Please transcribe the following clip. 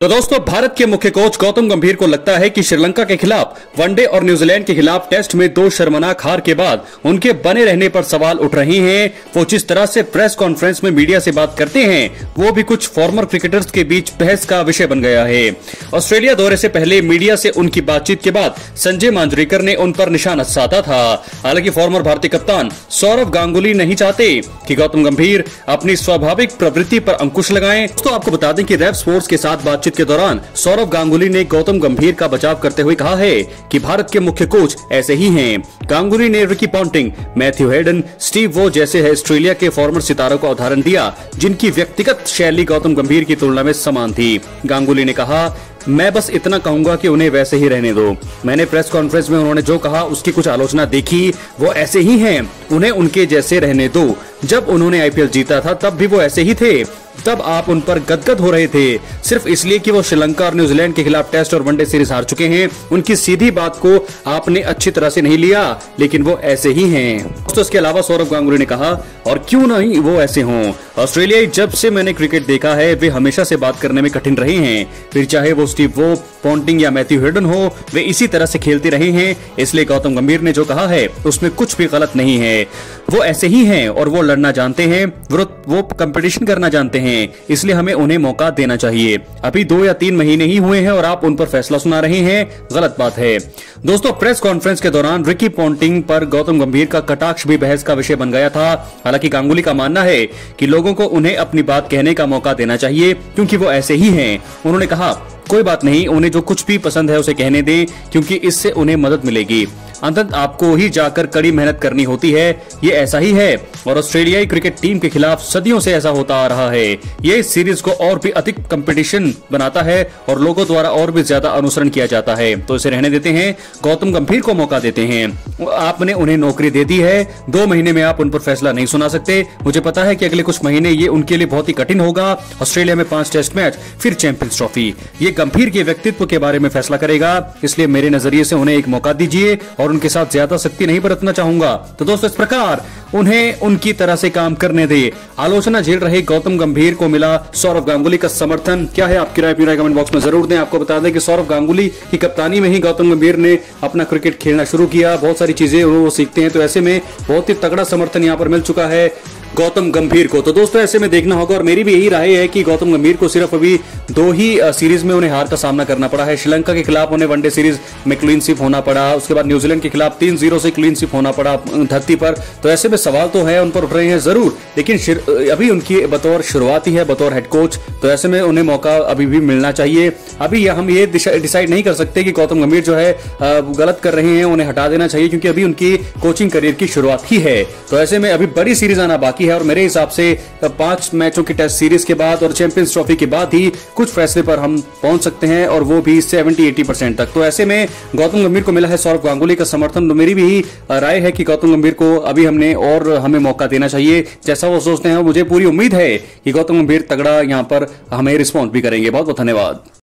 तो दोस्तों, भारत के मुख्य कोच गौतम गंभीर को लगता है कि श्रीलंका के खिलाफ वनडे और न्यूजीलैंड के खिलाफ टेस्ट में 2 शर्मनाक हार के बाद उनके बने रहने पर सवाल उठ रहे हैं। वो जिस तरह से प्रेस कॉन्फ्रेंस में मीडिया से बात करते हैं, वो भी कुछ फॉर्मर क्रिकेटर्स के बीच बहस का विषय बन गया है। ऑस्ट्रेलिया दौरे से पहले मीडिया से उनकी बातचीत के बाद संजय मांजरेकर ने उन पर निशाना साधा था। हालांकि फॉर्मर भारतीय कप्तान सौरव गांगुली नहीं चाहते कि गौतम गंभीर अपनी स्वाभाविक प्रवृत्ति पर अंकुश लगाएं। तो आपको बता दें कि रैप स्पोर्ट्स के साथ बातचीत के दौरान सौरव गांगुली ने गौतम गंभीर का बचाव करते हुए कहा है कि भारत के मुख्य कोच ऐसे ही हैं। गांगुली ने Ricky Ponting, Matthew Hayden, Steve वो जैसे ऑस्ट्रेलिया के फॉर्मर सितारों का उदाहरण दिया, जिनकी व्यक्तिगत शैली गौतम गंभीर की तुलना में समान थी। गांगुली ने कहा, मैं बस इतना कहूंगा कि उन्हें वैसे ही रहने दो। मैंने प्रेस कॉन्फ्रेंस में उन्होंने जो कहा उसकी कुछ आलोचना देखी, वो ऐसे ही हैं, उन्हें उनके जैसे रहने दो। जब उन्होंने आईपीएल जीता था तब भी वो ऐसे ही थे, तब आप उन पर गदगद हो रहे थे सिर्फ इसलिए कि वो श्रीलंका और न्यूजीलैंड के खिलाफ टेस्ट और वनडे सीरीज हार चुके हैं। उनकी सीधी बात को आपने अच्छी तरह से नहीं लिया, लेकिन वो ऐसे ही हैं। दोस्तों, इसके अलावा सौरव गांगुली ने कहा, और क्यों नहीं वो ऐसे हों, ऑस्ट्रेलियाई जब से मैंने क्रिकेट देखा है वे हमेशा से बात करने में कठिन रहे हैं। फिर चाहे वो स्टीव वो, पॉन्टिंग या मैथ्यू हेडन हो, वे इसी तरह से खेलते रहे हैं। इसलिए गौतम गंभीर ने जो कहा है उसमें कुछ भी गलत नहीं है। वो ऐसे ही हैं और वो लड़ना जानते हैं, वो कंपटीशन करना जानते हैं, इसलिए हमें उन्हें मौका देना चाहिए। अभी 2 या 3 महीने ही हुए हैं और आप उन पर फैसला सुना रहे हैं, गलत बात है। दोस्तों, प्रेस कॉन्फ्रेंस के दौरान रिकी पॉन्टिंग पर गौतम गंभीर का कटाक्ष भी बहस का विषय बन गया था। हालांकि गांगुली का मानना है कि लोगों को उन्हें अपनी बात कहने का मौका देना चाहिए, क्योंकि वो ऐसे ही हैं। उन्होंने कहा, कोई बात नहीं, उन्हें जो कुछ भी पसंद है उसे कहने दें, क्योंकि इससे उन्हें मदद मिलेगी। अंततः आपको ही जाकर कड़ी मेहनत करनी होती है, ये ऐसा ही है। और ऑस्ट्रेलियाई क्रिकेट टीम के खिलाफ सदियों से ऐसा होता आ रहा है। ये इस सीरीज को और भी अधिक कंपटीशन बनाता है और लोगों द्वारा और भी ज्यादा अनुसरण किया जाता है। तो इसे रहने देते हैं, गौतम गंभीर को मौका देते हैं। आपने उन्हें नौकरी दे दी है, 2 महीने में आप उन पर फैसला नहीं सुना सकते। मुझे पता है कि अगले कुछ महीने ये उनके लिए बहुत ही कठिन होगा। ऑस्ट्रेलिया में 5 टेस्ट मैच, फिर चैंपियंस ट्रॉफी, ये गंभीर के व्यक्तित्व के बारे में फैसला करेगा। इसलिए मेरे नजरिए से उन्हें एक मौका दीजिए और उनके साथ ज्यादा सख्ती नहीं बरतना चाहूंगा। तो दोस्तों, इस प्रकार उन्हें उनकी तरह से काम करने दे। आलोचना झेल रहे गौतम गंभीर को मिला सौरव गांगुली का समर्थन। क्या है आपकी राय? कमेंट बॉक्स में जरूर दें। आपको बता दें कि सौरव गांगुली की कप्तानी में ही गौतम गंभीर ने अपना क्रिकेट खेलना शुरू किया। बहुत सारी चीजें वो सीखते हैं, तो ऐसे में बहुत ही तगड़ा समर्थन यहाँ पर मिल चुका है गौतम गंभीर को। तो दोस्तों, ऐसे में देखना होगा, और मेरी भी यही राय है कि गौतम गंभीर को सिर्फ अभी 2 ही सीरीज में उन्हें हार का सामना करना पड़ा है। श्रीलंका के खिलाफ उन्हें वनडे सीरीज में क्लीन स्वीप होना पड़ा, उसके बाद न्यूजीलैंड के खिलाफ 3-0 से क्लीन स्वीप होना पड़ा धरती पर। तो ऐसे में सवाल तो है, उन पर उठ रहे हैं जरूर, लेकिन अभी उनकी बतौर शुरुआती है, बतौर हेड कोच, तो ऐसे में उन्हें मौका अभी भी मिलना चाहिए। अभी हम ये डिसाइड नहीं कर सकते कि गौतम गंभीर जो है गलत कर रहे हैं, उन्हें हटा देना चाहिए, क्योंकि अभी उनकी कोचिंग करियर की शुरुआत ही है। तो ऐसे में अभी बड़ी सीरीज आना बाकी है, और मेरे हिसाब से 5 मैचों की टेस्ट सीरीज के बाद और चैंपियंस ट्रॉफी के बाद ही कुछ फैसले पर हम पहुंच सकते हैं, और वो भी 70-80% तक। तो ऐसे में गौतम गंभीर को मिला है सौरव गांगुली का समर्थन। तो मेरी भी राय है कि गौतम गंभीर को अभी हमें मौका देना चाहिए, जैसा वो सोचते हैं। मुझे पूरी उम्मीद है कि गौतम गंभीर तगड़ा यहाँ पर हमें रिस्पॉन्स भी करेंगे। बहुत बहुत धन्यवाद।